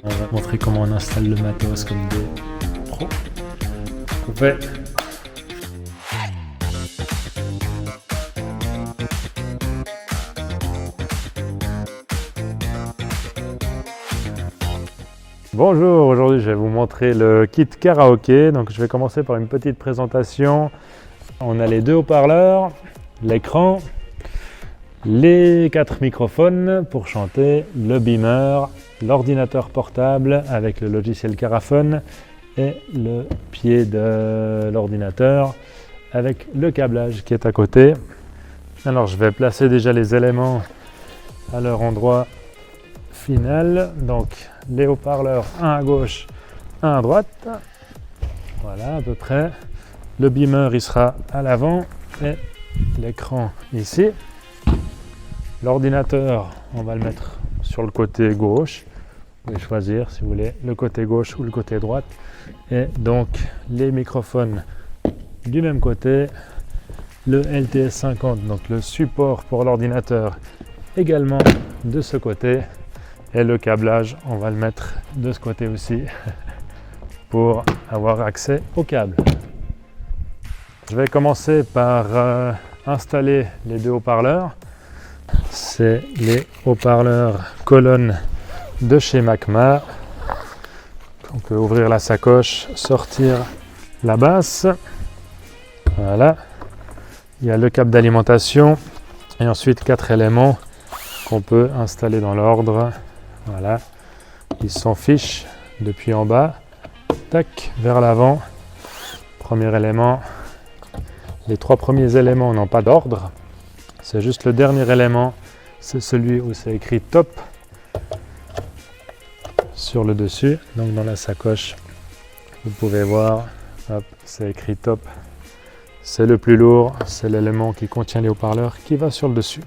On va montrer comment on installe le matos comme des pros. Coupé. Bonjour, aujourd'hui je vais vous montrer le kit karaoké. Donc je vais commencer par une petite présentation. On a les deux haut-parleurs, l'écran, les 4 microphones pour chanter, le beamer, l'ordinateur portable avec le logiciel Caraphone et le pied de l'ordinateur avec le câblage qui est à côté. Alors je vais placer déjà les éléments à leur endroit final. Donc les haut-parleurs, un à gauche, un à droite. Voilà à peu près. Le beamer il sera à l'avant et l'écran ici. L'ordinateur, on va le mettre sur le côté gauche. Vous pouvez choisir si vous voulez le côté gauche ou le côté droite. Et donc les microphones du même côté. Le LTS50, donc le support pour l'ordinateur également de ce côté. Et le câblage, on va le mettre de ce côté aussi pour avoir accès au câble. Je vais commencer par installer les deux haut-parleurs. C'est les haut-parleurs colonnes de chez Macma. On peut ouvrir la sacoche, sortir la basse. Voilà. Il y a le câble d'alimentation et ensuite 4 éléments qu'on peut installer dans l'ordre. Voilà. Ils s'en fichent depuis en bas. Tac, vers l'avant. Premier élément. Les 3 premiers éléments n'ont pas d'ordre. C'est juste le dernier élément. C'est celui où c'est écrit top sur le dessus. Donc dans la sacoche, vous pouvez voir, hop, c'est écrit top. C'est le plus lourd, c'est l'élément qui contient les haut-parleurs qui va sur le dessus.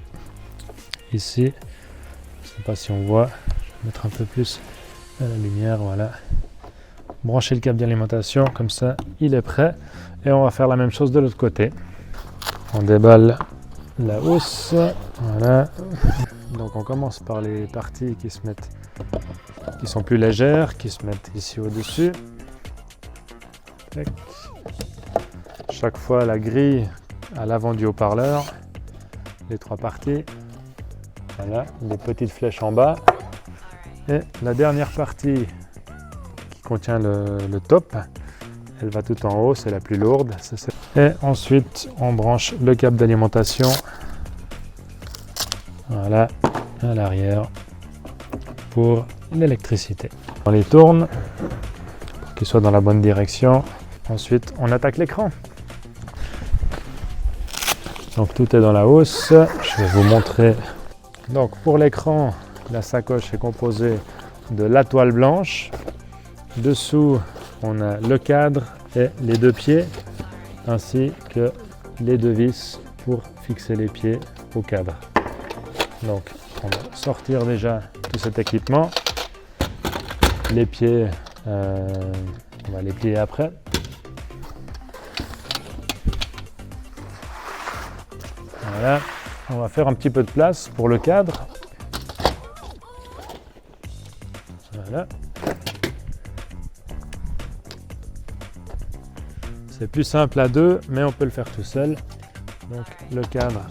Ici, je ne sais pas si on voit, je vais mettre un peu plus à la lumière, voilà. Branchez le câble d'alimentation, comme ça il est prêt. Et on va faire la même chose de l'autre côté. On déballe la housse, voilà. Donc on commence par les parties qui sont plus légères, qui se mettent ici au-dessus. Chaque fois la grille à l'avant du haut-parleur, les 3 parties. Voilà, des petites flèches en bas. Et la dernière partie qui contient le top, elle va tout en haut, c'est la plus lourde. Et ensuite, on branche le câble d'alimentation. Voilà, à l'arrière pour l'électricité. On les tourne pour qu'ils soient dans la bonne direction. Ensuite, on attaque l'écran. Donc tout est dans la housse. Je vais vous montrer. Donc pour l'écran, la sacoche est composée de la toile blanche. Dessous, on a le cadre et les 2 pieds, ainsi que les 2 vis pour fixer les pieds au cadre. Donc on va sortir déjà tout cet équipement. Les pieds, on va les plier après. Voilà, on va faire un petit peu de place pour le cadre. Voilà. C'est plus simple à 2, mais on peut le faire tout seul. Donc le cadre,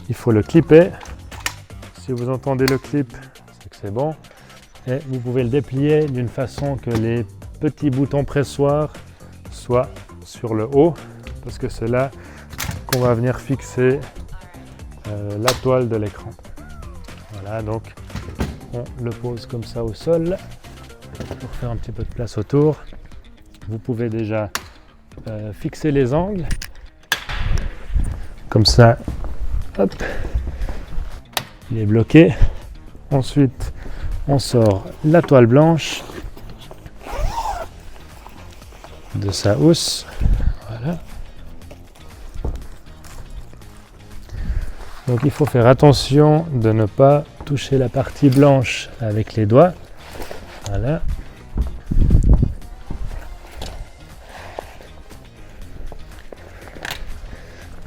il faut le clipper. Si vous entendez le clip, c'est que c'est bon. Et vous pouvez le déplier d'une façon que les petits boutons pressoirs soient sur le haut, parce que c'est là qu'on va venir fixer la toile de l'écran. Voilà, donc on le pose comme ça au sol pour faire un petit peu de place autour. Vous pouvez déjà fixer les angles comme ça, hop, il est bloqué. Ensuite on sort la toile blanche de sa housse, voilà. Donc il faut faire attention de ne pas toucher la partie blanche avec les doigts, voilà.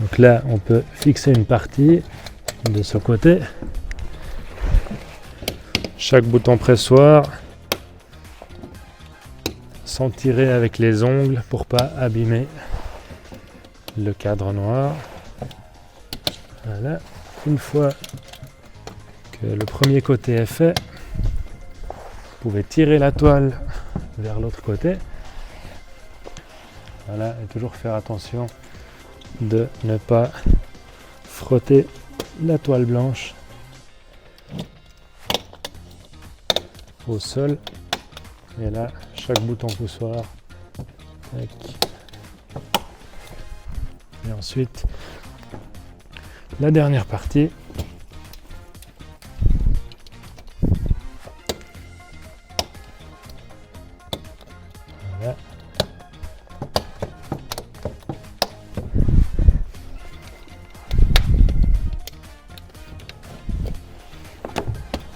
Donc là, on peut fixer une partie de ce côté. chaque bouton pressoir sans tirer avec les ongles pour pas abîmer le cadre noir. Voilà, une fois que le premier côté est fait, vous pouvez tirer la toile vers l'autre côté. Voilà, et toujours faire attention de ne pas frotter la toile blanche au sol. Et là, chaque bouton poussoir. Et ensuite, la dernière partie. Voilà.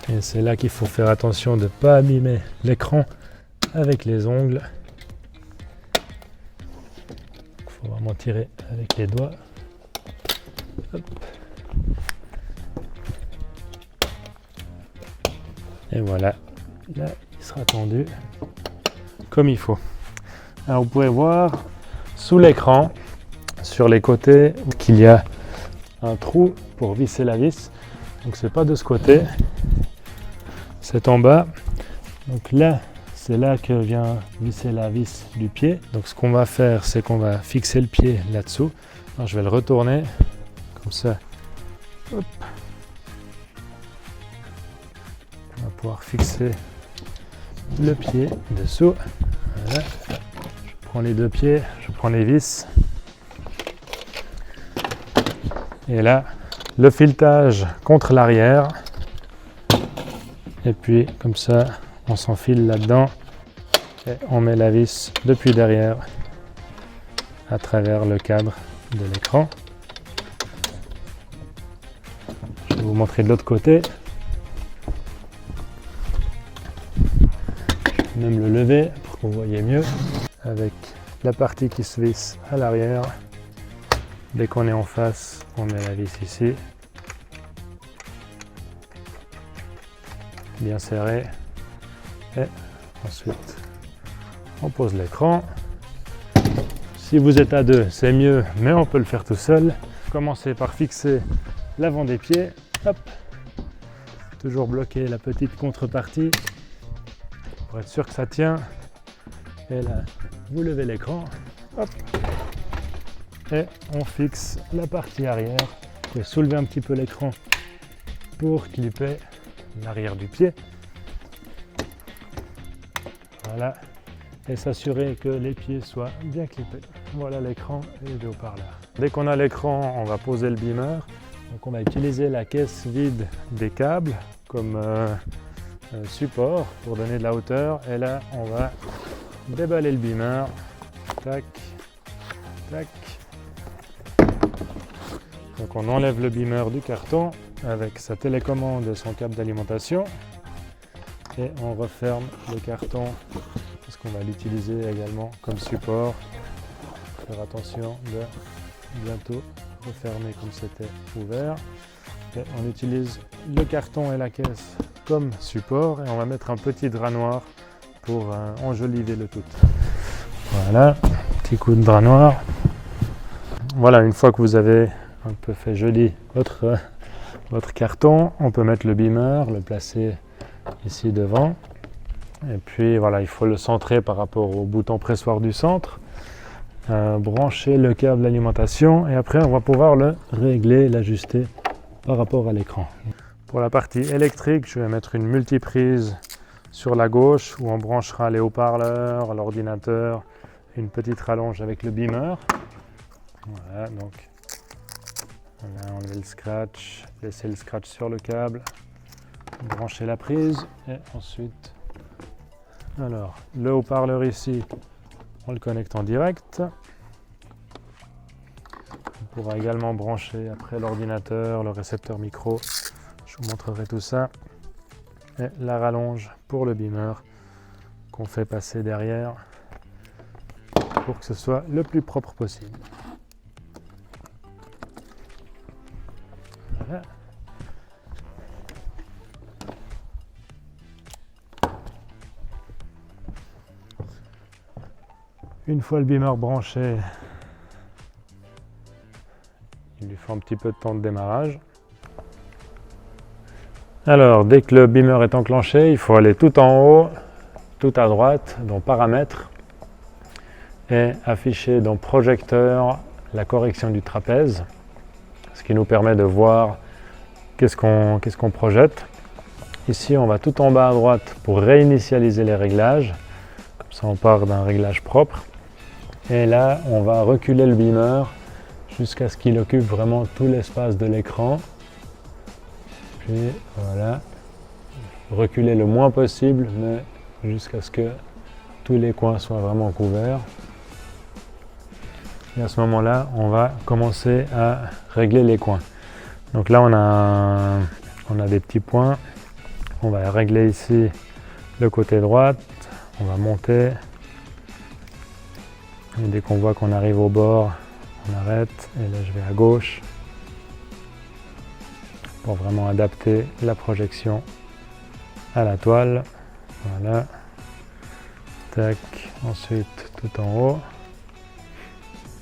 Et c'est là qu'il faut faire attention de ne pas abîmer l'écran avec les ongles. Il faut vraiment tirer avec les doigts. Hop. Et voilà, là il sera tendu comme il faut. Alors vous pouvez voir sous l'écran, sur les côtés, qu'il y a un trou pour visser la vis. Donc c'est pas de ce côté, c'est en bas. Donc là, c'est là que vient visser la vis du pied. Donc ce qu'on va faire, c'est qu'on va fixer le pied là-dessous. Alors, je vais le retourner comme ça. Hop. On va pouvoir fixer le pied dessous. Voilà. Je prends les deux pieds, je prends les vis. Et là, le filetage contre l'arrière. Et puis comme ça, on s'enfile là-dedans et on met la vis depuis derrière à travers le cadre de l'écran. Je vais vous montrer de l'autre côté. Même le lever pour que vous voyez mieux avec la partie qui se visse à l'arrière. Dès qu'on est en face, on met la vis ici, bien serré, et ensuite on pose l'écran. Si vous êtes à deux, c'est mieux, mais on peut le faire tout seul. Commencez par fixer l'avant des pieds, hop, toujours bloquer la petite contrepartie pour être sûr que ça tient. Et là, vous levez l'écran, hop, et on fixe la partie arrière. Vous pouvez soulever un petit peu l'écran pour clipper l'arrière du pied. Voilà, et s'assurer que les pieds soient bien clippés. Voilà l'écran et les haut-parleurs. Dès qu'on a l'écran, on va poser le beamer. Donc on va utiliser la caisse vide des câbles comme support pour donner de la hauteur. Et là, on va déballer le beamer. Tac, tac. Donc on enlève le beamer du carton avec sa télécommande et son câble d'alimentation. Et on referme le carton parce qu'on va l'utiliser également comme support. Faire attention de bientôt refermer comme c'était ouvert. Et on utilise le carton et la caisse comme support et on va mettre un petit drap noir pour enjoliver le tout. Voilà, petit coup de drap noir. Voilà, une fois que vous avez un peu fait joli votre carton, on peut mettre le beamer, le placer ici devant. Et puis voilà, il faut le centrer par rapport au bouton pressoir du centre. Brancher le câble d'alimentation et après on va pouvoir le régler, l'ajuster par rapport à l'écran. Pour la partie électrique, je vais mettre une multiprise sur la gauche où on branchera les haut-parleurs, l'ordinateur, une petite rallonge avec le beamer. Voilà, donc on va enlever le scratch, laisser le scratch sur le câble, brancher la prise et ensuite, alors le haut-parleur ici, on le connecte en direct. On pourra également brancher après l'ordinateur, le récepteur micro. Je vous montrerai tout ça. Et la rallonge pour le beamer qu'on fait passer derrière pour que ce soit le plus propre possible. Voilà. Une fois le beamer branché, il lui faut un petit peu de temps de démarrage. Alors, dès que le beamer est enclenché, il faut aller tout en haut, tout à droite, dans Paramètres, et afficher dans Projecteur la correction du trapèze, ce qui nous permet de voir qu'est-ce qu'on projette. Ici, on va tout en bas à droite pour réinitialiser les réglages. Comme ça, on part d'un réglage propre. Et là, on va reculer le beamer jusqu'à ce qu'il occupe vraiment tout l'espace de l'écran. Puis voilà, reculer le moins possible, mais jusqu'à ce que tous les coins soient vraiment couverts. Et à ce moment-là, on va commencer à régler les coins. Donc là, on a des petits points. On va régler ici le côté droit. On va monter. Et dès qu'on voit qu'on arrive au bord, on arrête. Et là, je vais à gauche pour vraiment adapter la projection à la toile. Voilà. Tac. Ensuite, tout en haut.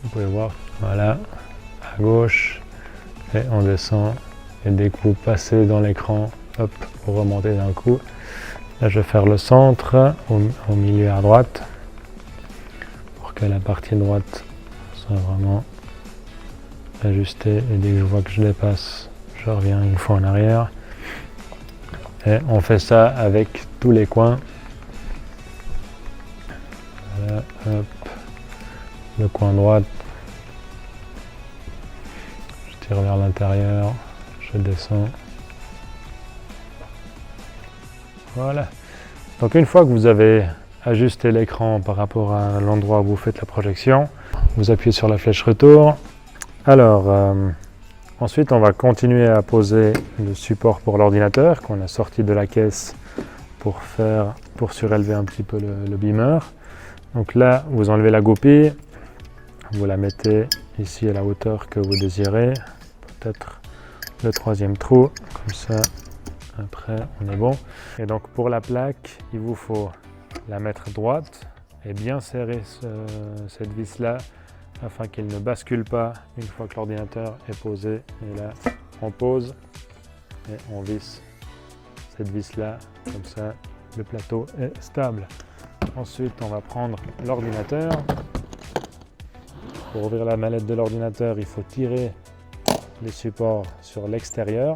Vous pouvez voir, voilà, à gauche, et on descend, et dès que vous passez dans l'écran, hop, vous remontez d'un coup. Là, je vais faire le centre, au milieu à droite, pour que la partie droite soit vraiment ajustée, et dès que je vois que je dépasse, je reviens une fois en arrière. Et on fait ça avec tous les coins. Voilà, hop. Le coin droit, je tire vers l'intérieur, je descends. Voilà. Donc une fois que vous avez ajusté l'écran par rapport à l'endroit où vous faites la projection, vous appuyez sur la flèche retour. Alors, ensuite on va continuer à poser le support pour l'ordinateur qu'on a sorti de la caisse pour surélever un petit peu le beamer. Donc là, vous enlevez la goupille. Vous la mettez ici à la hauteur que vous désirez, peut-être le troisième trou, comme ça, après on est bon. Et donc pour la plaque, il vous faut la mettre droite et bien serrer cette vis là afin qu'elle ne bascule pas une fois que l'ordinateur est posé. Et là, on pose et on visse cette vis là, comme ça le plateau est stable. Ensuite, on va prendre l'ordinateur. Pour ouvrir la mallette de l'ordinateur, il faut tirer les supports sur l'extérieur.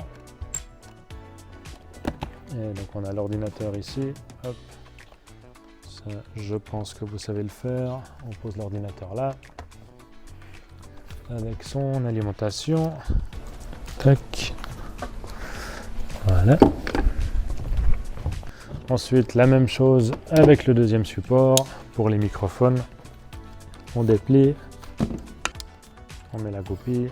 Et donc on a l'ordinateur ici. Hop. Ça, je pense que vous savez le faire. On pose l'ordinateur là. Avec son alimentation. Tac. Voilà. Ensuite, la même chose avec le deuxième support pour les microphones. On déplie. On met la goupille,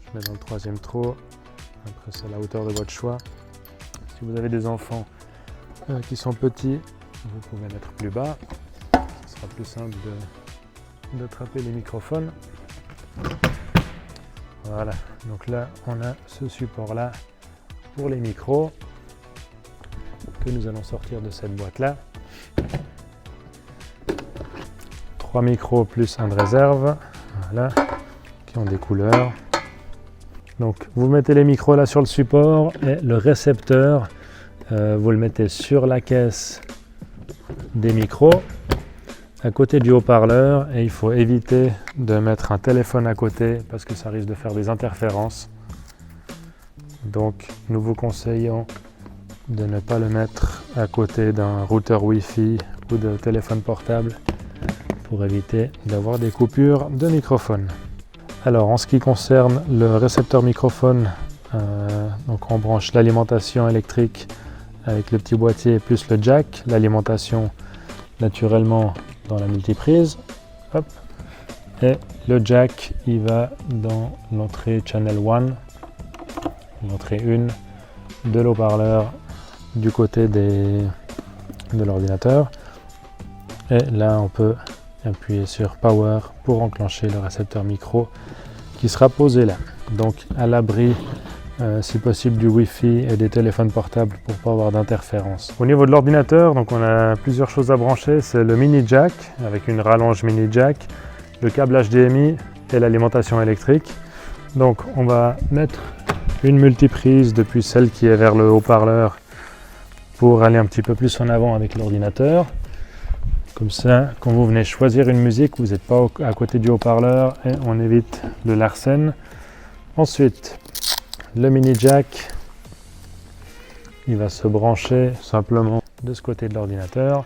je mets dans le troisième trou, après c'est la hauteur de votre choix. Si vous avez des enfants qui sont petits, vous pouvez mettre plus bas, ce sera plus simple d'attraper les microphones. Voilà, donc là on a ce support là pour les micros que nous allons sortir de cette boîte là. 3 micros plus un de réserve, voilà, qui ont des couleurs. Donc vous mettez les micros là sur le support et le récepteur, vous le mettez sur la caisse des micros, à côté du haut-parleur, et il faut éviter de mettre un téléphone à côté parce que ça risque de faire des interférences. Donc nous vous conseillons de ne pas le mettre à côté d'un routeur Wi-Fi ou de téléphone portable, pour éviter d'avoir des coupures de microphone. Alors en ce qui concerne le récepteur microphone, donc on branche l'alimentation électrique avec le petit boîtier plus le jack, l'alimentation naturellement dans la multiprise. Hop. Et le jack il va dans l'entrée channel 1, l'entrée 1 de l'haut-parleur du côté de l'ordinateur. Et là on peut appuyer sur Power pour enclencher le récepteur micro qui sera posé là. Donc à l'abri si possible du Wi-Fi et des téléphones portables pour pas avoir d'interférence. Au niveau de l'ordinateur, donc on a plusieurs choses à brancher, c'est le mini jack avec une rallonge mini jack, le câble HDMI et l'alimentation électrique. Donc on va mettre une multiprise depuis celle qui est vers le haut-parleur pour aller un petit peu plus en avant avec l'ordinateur. Comme ça, quand vous venez choisir une musique, vous n'êtes pas à côté du haut-parleur et on évite le larcène. Ensuite, le mini jack, il va se brancher simplement de ce côté de l'ordinateur.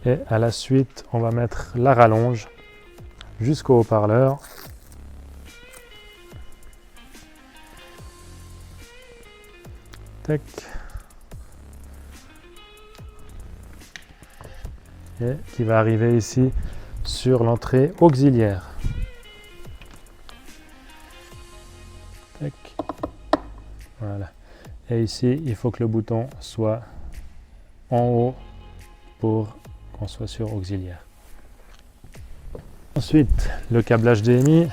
Et à la suite, on va mettre la rallonge jusqu'au haut-parleur. Tac. Et qui va arriver ici sur l'entrée auxiliaire. Tac. Voilà. Et ici, il faut que le bouton soit en haut pour qu'on soit sur auxiliaire. Ensuite, le câble HDMI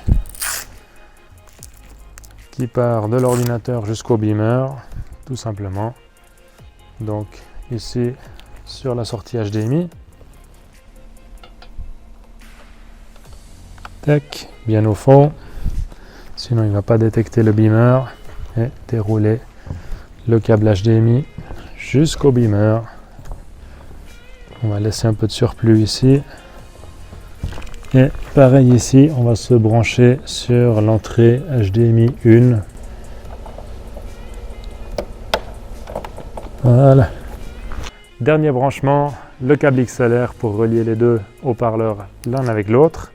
qui part de l'ordinateur jusqu'au beamer, tout simplement. Donc ici, sur la sortie HDMI. Tac, bien au fond. Sinon, il ne va pas détecter le beamer. Et dérouler le câble HDMI jusqu'au beamer. On va laisser un peu de surplus ici. Et pareil ici, on va se brancher sur l'entrée HDMI 1. Voilà. Dernier branchement, le câble XLR pour relier les deux haut-parleurs l'un avec l'autre.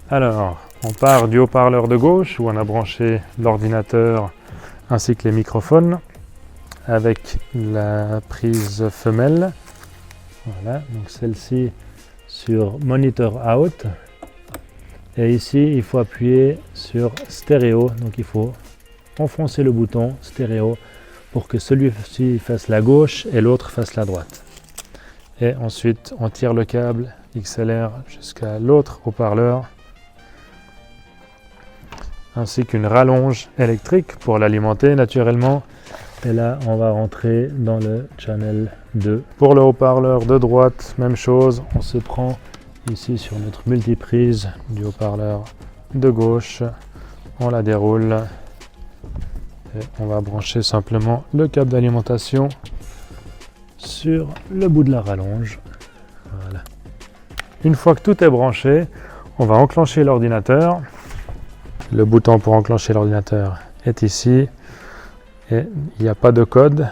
Alors, on part du haut-parleur de gauche où on a branché l'ordinateur ainsi que les microphones avec la prise femelle. Voilà, donc celle-ci sur Monitor Out. Et ici, il faut appuyer sur stéréo. Donc il faut enfoncer le bouton stéréo pour que celui-ci fasse la gauche et l'autre fasse la droite. Et ensuite, on tire le câble XLR jusqu'à l'autre haut-parleur, ainsi qu'une rallonge électrique pour l'alimenter naturellement. Et là, on va rentrer dans le channel 2. Pour le haut-parleur de droite, même chose, on se prend ici sur notre multiprise du haut-parleur de gauche, on la déroule et on va brancher simplement le câble d'alimentation sur le bout de la rallonge. Voilà. Une fois que tout est branché, on va enclencher l'ordinateur. Le bouton pour enclencher l'ordinateur est ici et il n'y a pas de code.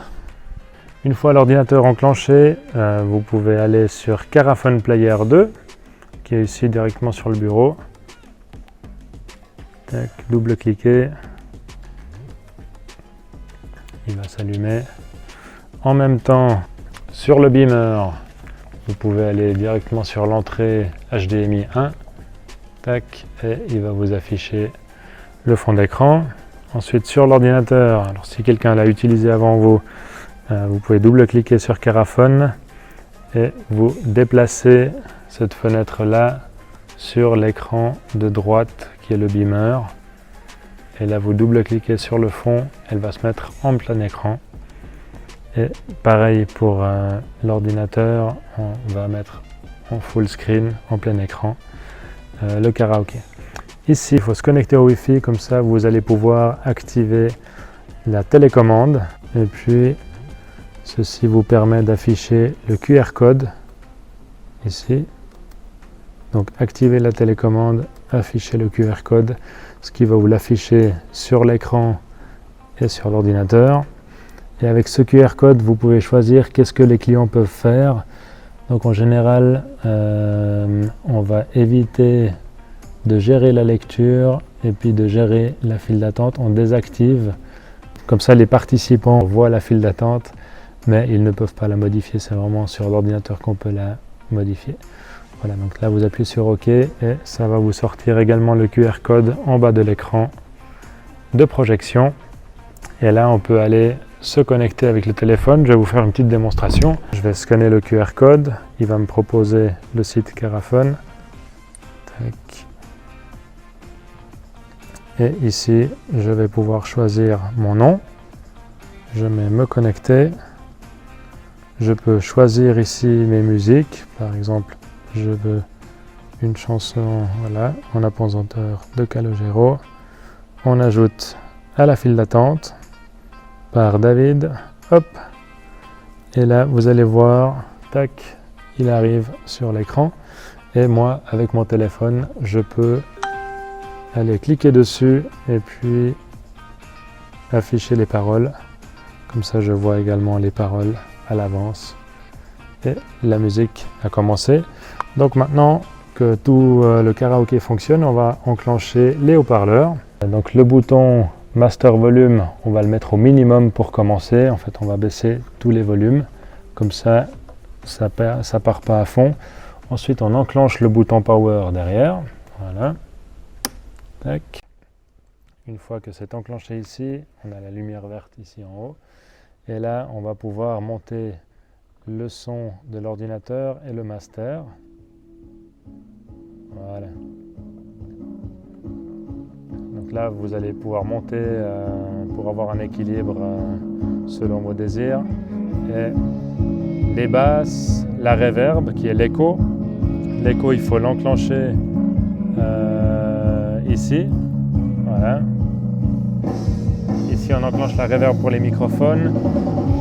Une fois l'ordinateur enclenché, vous pouvez aller sur Caraphone Player 2 qui est ici directement sur le bureau. Double-cliquer. Il va s'allumer. En même temps, sur le beamer, vous pouvez aller directement sur l'entrée HDMI 1. Tac, et il va vous afficher le fond d'écran. Ensuite sur l'ordinateur, alors si quelqu'un l'a utilisé avant vous, vous pouvez double-cliquer sur Caraphone et vous déplacez cette fenêtre là sur l'écran de droite qui est le beamer. Et là vous double-cliquez sur le fond, elle va se mettre en plein écran. Et pareil pour l'ordinateur, on va mettre en full screen, en plein écran, le karaoké. Ici, il faut se connecter au Wi-Fi, comme ça vous allez pouvoir activer la télécommande. Et puis, ceci vous permet d'afficher le QR code, ici. Donc, activer la télécommande, afficher le QR code, ce qui va vous l'afficher sur l'écran et sur l'ordinateur. Et avec ce QR code, vous pouvez choisir qu'est-ce que les clients peuvent faire. Donc, en général, on va éviter de gérer la lecture et puis de gérer la file d'attente. On désactive, comme ça les participants voient la file d'attente mais ils ne peuvent pas la modifier, c'est vraiment sur l'ordinateur qu'on peut la modifier. Voilà, donc là vous appuyez sur OK et ça va vous sortir également le QR code en bas de l'écran de projection. Et là on peut aller se connecter avec le téléphone. Je vais vous faire une petite démonstration. Je vais scanner le QR code, il va me proposer le site Caraphone. Tac. Et ici, je vais pouvoir choisir mon nom. Je mets me connecter. Je peux choisir ici mes musiques. Par exemple, je veux une chanson, voilà, en apesanteur de Calogero. On ajoute à la file d'attente par David. Hop. Et là, vous allez voir, tac, il arrive sur l'écran. Et moi, avec mon téléphone, je peux aller cliquer dessus et puis afficher les paroles. Comme ça, je vois également les paroles à l'avance. Et la musique a commencé. Donc maintenant que tout le karaoké fonctionne, on va enclencher les haut-parleurs. Donc le bouton Master Volume, on va le mettre au minimum pour commencer. En fait, on va baisser tous les volumes. Comme ça, ça part pas à fond. Ensuite, on enclenche le bouton Power derrière. Voilà. Tac. Une fois que c'est enclenché ici, on a la lumière verte ici en haut. Et là, on va pouvoir monter le son de l'ordinateur et le master. Voilà. Donc là, vous allez pouvoir monter pour avoir un équilibre selon vos désirs. Et les basses, la reverb qui est l'écho. L'écho, il faut l'enclencher ici. Voilà. Ici, on enclenche la reverb pour les microphones.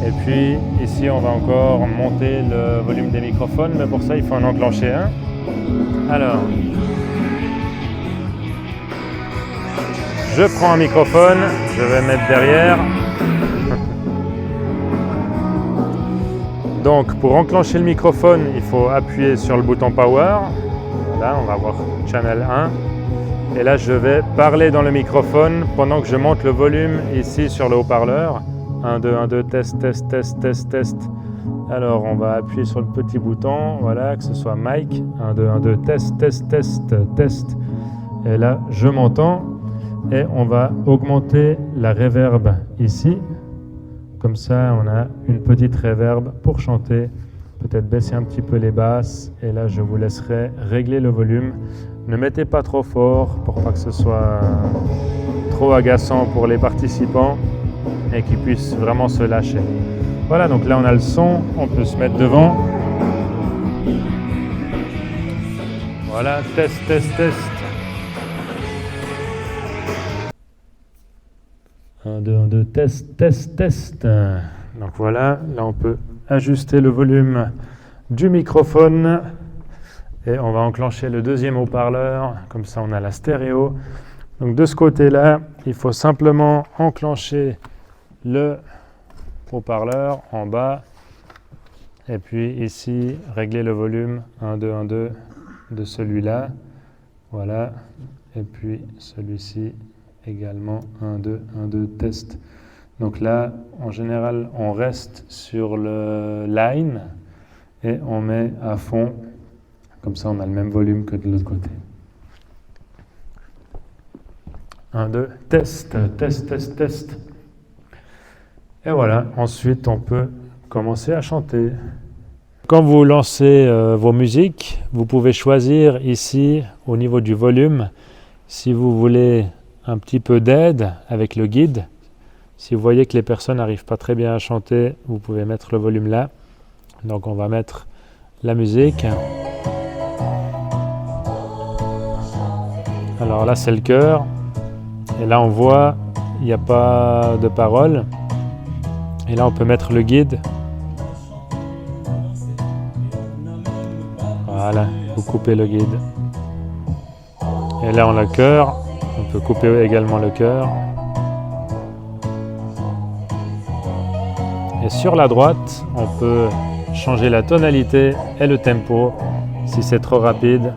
Et puis, ici, on va encore monter le volume des microphones. Mais pour ça, il faut en enclencher un. Alors, je prends un microphone. Je vais mettre derrière. Donc, pour enclencher le microphone, il faut appuyer sur le bouton Power. Voilà, on va voir Channel 1. Et là, je vais parler dans le microphone pendant que je monte le volume ici sur le haut-parleur. 1, 2, 1, 2, test, test, test, test, test. Alors, on va appuyer sur le petit bouton, voilà, que ce soit mic. 1, 2, 1, 2, test, test, test, test. Et là, je m'entends. Et on va augmenter la reverb ici. Comme ça, on a une petite reverb pour chanter. Peut-être baisser un petit peu les basses. Et là, je vous laisserai régler le volume. Ne mettez pas trop fort pour pas que ce soit trop agaçant pour les participants et qu'ils puissent vraiment se lâcher. Voilà, donc là on a le son, on peut se mettre devant. Voilà, test, test, test. 1, 2, 1, 2, test, test, test. Donc voilà, là on peut ajuster le volume du microphone. Et on va enclencher le deuxième haut-parleur, comme ça on a la stéréo. Donc de ce côté-là, il faut simplement enclencher le haut-parleur en bas. Et puis ici, régler le volume 1, 2, 1, 2 de celui-là. Voilà. Et puis celui-ci également 1, 2, 1, 2, test. Donc là, en général, on reste sur le line et on met à fond. Comme ça, on a le même volume que de l'autre côté. 1, 2, test, test, test, test. Et voilà, ensuite, on peut commencer à chanter. Quand vous lancez vos musiques, vous pouvez choisir ici, au niveau du volume, si vous voulez un petit peu d'aide avec le guide. Si vous voyez que les personnes n'arrivent pas très bien à chanter, vous pouvez mettre le volume là. Donc, on va mettre la musique. Alors là, c'est le chœur. Et là, on voit, il n'y a pas de paroles. Et là, on peut mettre le guide. Voilà, vous coupez le guide. Et là, on a le chœur. On peut couper également le chœur. Et sur la droite, on peut changer la tonalité et le tempo si c'est trop rapide.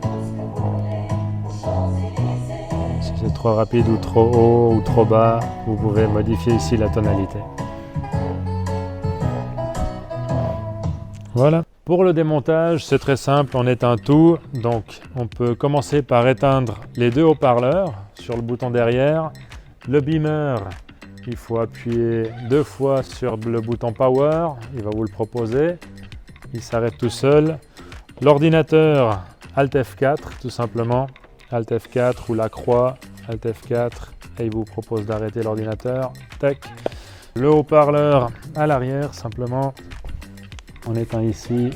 Si c'est trop rapide ou trop haut ou trop bas, vous pouvez modifier ici la tonalité. Voilà. Pour le démontage, c'est très simple, on éteint tout. Donc on peut commencer par éteindre les deux haut-parleurs sur le bouton derrière. Le beamer, il faut appuyer 2 fois sur le bouton Power, il va vous le proposer. Il s'arrête tout seul. L'ordinateur, Alt F4 tout simplement. Alt F4 ou la croix, Alt F4 et il vous propose d'arrêter l'ordinateur. Tac. Le haut-parleur à l'arrière, simplement, on éteint ici,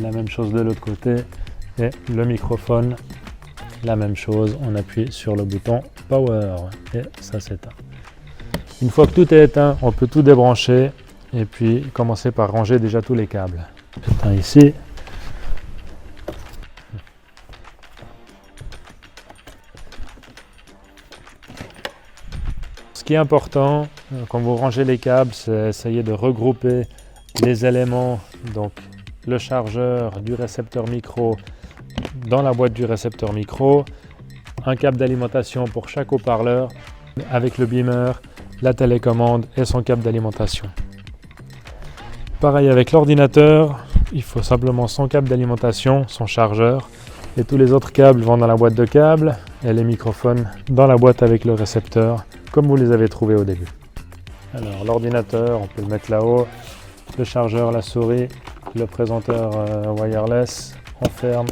la même chose de l'autre côté, et le microphone, la même chose, on appuie sur le bouton Power, et ça s'éteint. Une fois que tout est éteint, on peut tout débrancher, et puis commencer par ranger déjà tous les câbles. J'éteins ici. Ce qui est important quand vous rangez les câbles, c'est essayer de regrouper les éléments, donc le chargeur du récepteur micro dans la boîte du récepteur micro, un câble d'alimentation pour chaque haut-parleur avec le beamer, la télécommande et son câble d'alimentation. Pareil avec l'ordinateur, il faut simplement son câble d'alimentation, son chargeur, et tous les autres câbles vont dans la boîte de câbles et les microphones dans la boîte avec le récepteur, comme vous les avez trouvés au début. Alors l'ordinateur, on peut le mettre là-haut, le chargeur, la souris, le présenteur wireless, on ferme.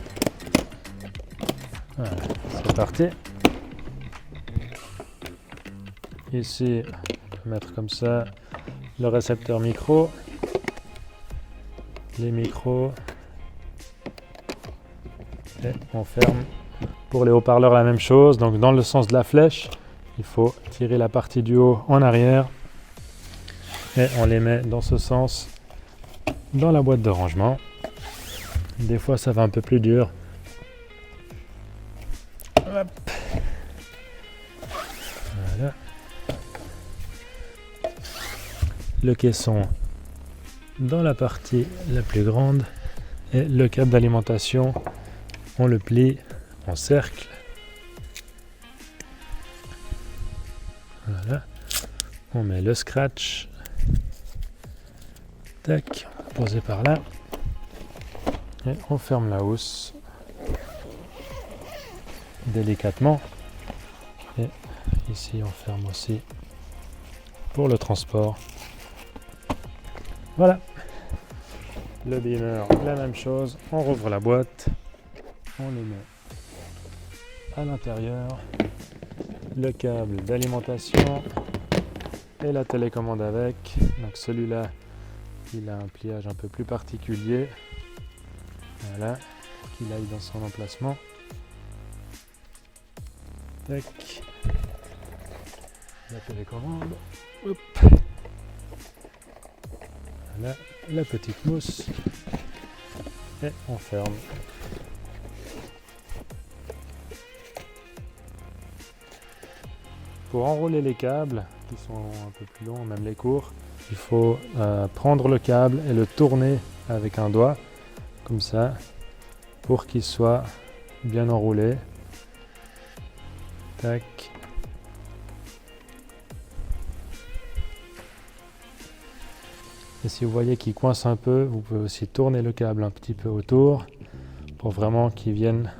Voilà, c'est parti. Ici, on peut mettre comme ça le récepteur micro, les micros, et on ferme. Pour les haut-parleurs, la même chose, donc dans le sens de la flèche, il faut tirer la partie du haut en arrière et on les met dans ce sens dans la boîte de rangement. Des fois ça va un peu plus dur. Hop. Voilà. Le caisson dans la partie la plus grande et le câble d'alimentation, on le plie en cercle. Voilà. On met le scratch. Tac, posé par là. Et on ferme la housse délicatement. Et ici on ferme aussi pour le transport. Voilà. Le beamer, la même chose. On rouvre la boîte. On le met à l'intérieur. Le câble d'alimentation et la télécommande avec. Donc celui-là, il a un pliage un peu plus particulier. Voilà, pour qu'il aille dans son emplacement. Tac. La télécommande. Hop. Voilà, la petite mousse. Et on ferme. Pour enrouler les câbles, qui sont un peu plus longs, même les courts, il faut prendre le câble et le tourner avec un doigt, comme ça, pour qu'il soit bien enroulé. Tac. Et si vous voyez qu'il coince un peu, vous pouvez aussi tourner le câble un petit peu autour, pour vraiment qu'il vienne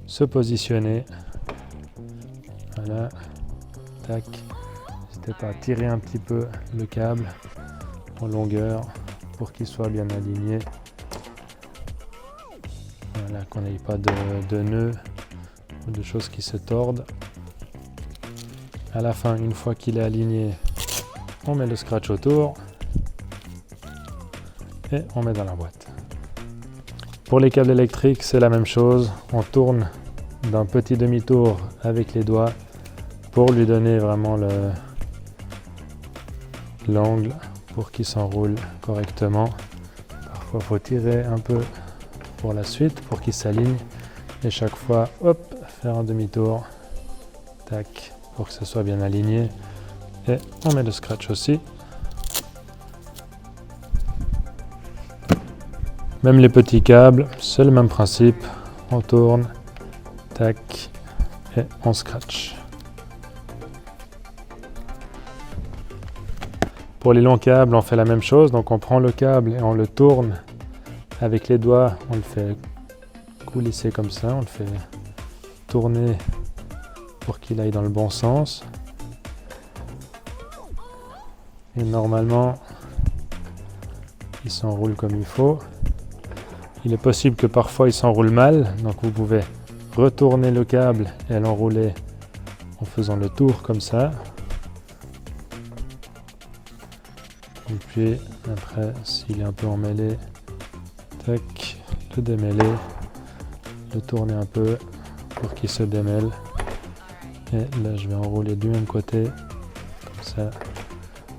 se positionner. Voilà. Tac. N'hésitez pas à tirer un petit peu le câble en longueur pour qu'il soit bien aligné. Voilà, qu'on n'ait pas de nœuds ou de choses qui se tordent. À la fin, une fois qu'il est aligné, on met le scratch autour et on met dans la boîte. Pour les câbles électriques, c'est la même chose. On tourne d'un petit demi-tour avec les doigts pour lui donner vraiment l'angle pour qu'il s'enroule correctement. Parfois, il faut tirer un peu pour la suite pour qu'il s'aligne et chaque fois, hop, faire un demi-tour, tac, pour que ce soit bien aligné. Et on met le scratch aussi. Même les petits câbles, c'est le même principe. On tourne, tac, et on scratch. Pour les longs câbles, on fait la même chose. Donc on prend le câble et on le tourne avec les doigts. On le fait coulisser comme ça. On le fait tourner pour qu'il aille dans le bon sens. Et normalement, il s'enroule comme il faut. Il est possible que parfois il s'enroule mal. Donc vous pouvez retourner le câble et l'enrouler en faisant le tour comme ça. Et puis après, s'il est un peu emmêlé, tac, le démêler, le tourner un peu pour qu'il se démêle. Et là, je vais enrouler du même côté, comme ça,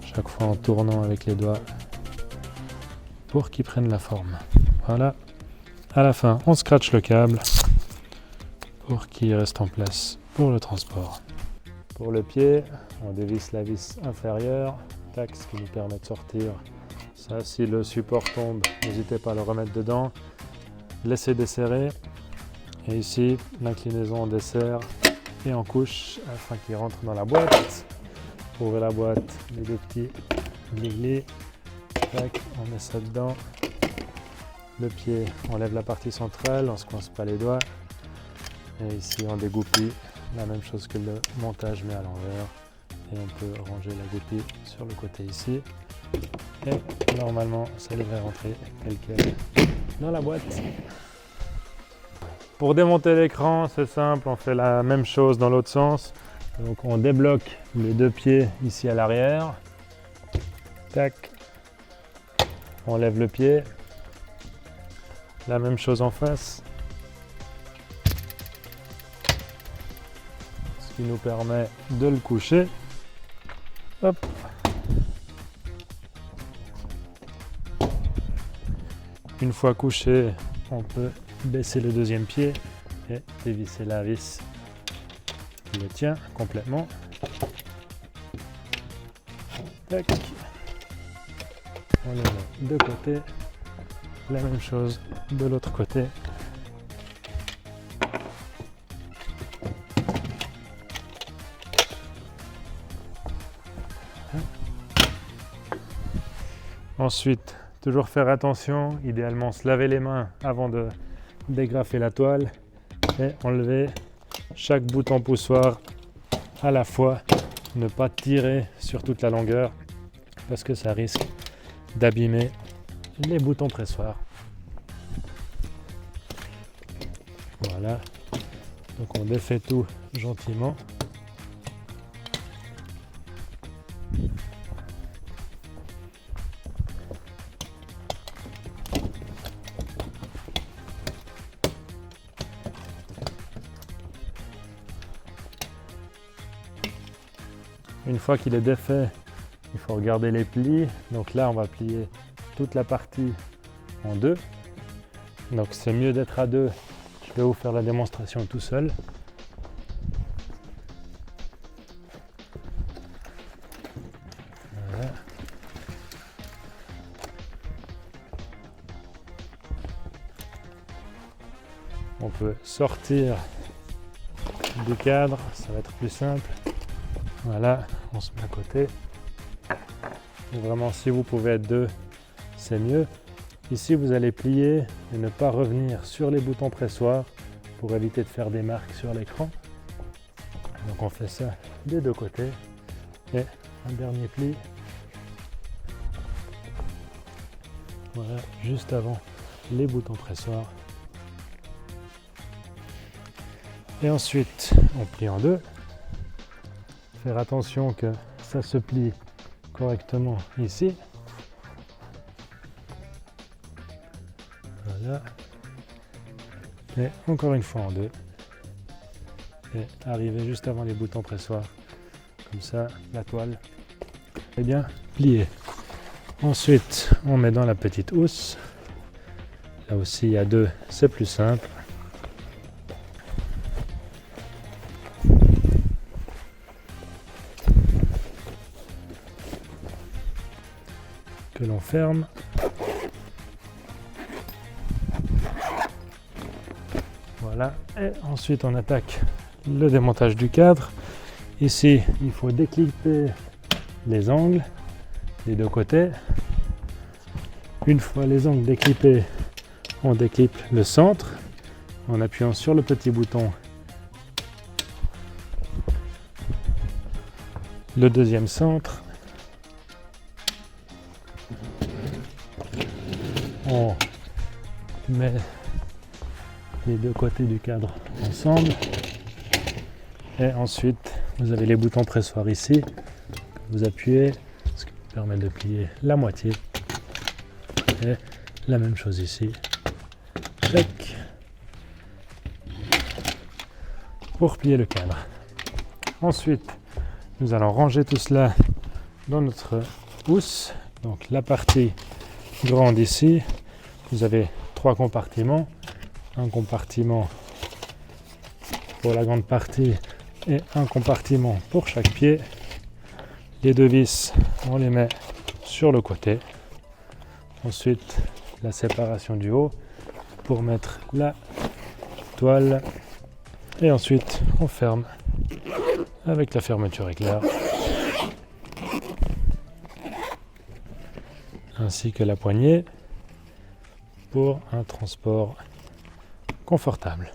chaque fois en tournant avec les doigts pour qu'il prenne la forme. Voilà. À la fin, on scratche le câble pour qu'il reste en place pour le transport. Pour le pied, on dévisse la vis inférieure, tac, ce qui nous permet de sortir. Ça, si le support tombe, n'hésitez pas à le remettre dedans. Laissez desserrer. Et ici, l'inclinaison en dessert et en couche afin qu'il rentre dans la boîte. Ouvrez la boîte, les deux petits glis-glis. Tac, on met ça dedans. Le pied, on lève la partie centrale, on ne se coince pas les doigts. Et ici, on dégoupille. La même chose que le montage, mais à l'envers. Et on peut ranger la goupille sur le côté ici. Et normalement, ça devrait rentrer tel quel dans la boîte. Pour démonter l'écran, c'est simple, on fait la même chose dans l'autre sens. Donc on débloque les deux pieds ici à l'arrière. Tac. On lève le pied. La même chose en face. Ce qui nous permet de le coucher. Hop. Une fois couché, on peut baisser le deuxième pied et dévisser la vis qui le tient complètement. Tac. On le met de côté. La même chose de l'autre côté. Ensuite, toujours faire attention, idéalement se laver les mains avant de dégrafer la toile et enlever chaque bouton poussoir à la fois. Ne pas tirer sur toute la longueur parce que ça risque d'abîmer les boutons pressoirs. Voilà, donc on défait tout gentiment. Une fois qu'il est défait, il faut regarder les plis. Donc là, on va plier toute la partie en deux. Donc c'est mieux d'être à deux. Je vais vous faire la démonstration tout seul. Voilà. On peut sortir du cadre, ça va être plus simple. Voilà, on se met à côté. Et vraiment, si vous pouvez être deux, c'est mieux. Ici, vous allez plier et ne pas revenir sur les boutons pressoirs pour éviter de faire des marques sur l'écran. Donc on fait ça des deux côtés. Et un dernier pli. Voilà, juste avant les boutons pressoirs. Et ensuite, on plie en deux. Faire attention que ça se plie correctement ici. Voilà. Et encore une fois en deux. Et arriver juste avant les boutons pressoirs. Comme ça, la toile est bien pliée. Ensuite, on met dans la petite housse. Là aussi, il y a deux, c'est plus simple. Que l'on ferme. Voilà, et ensuite on attaque le démontage du cadre. Ici, il faut déclipper les angles des deux côtés. Une fois les angles déclippés, on déclipe le centre en appuyant sur le petit bouton. Le deuxième centre. On met les deux côtés du cadre ensemble et ensuite Vous avez les boutons pressoirs ici. Vous appuyez, ce qui vous permet de plier la moitié. Et la même chose ici. Tac. Pour plier le cadre. Ensuite, nous allons ranger tout cela dans notre housse. Donc la partie grande ici, vous avez 3 compartiments. Un compartiment pour la grande partie et un compartiment pour chaque pied. Les 2 vis, on les met sur le côté. Ensuite, la séparation du haut pour mettre la toile. Et ensuite, on ferme avec la fermeture éclair. Ainsi que la poignée pour un transport confortable.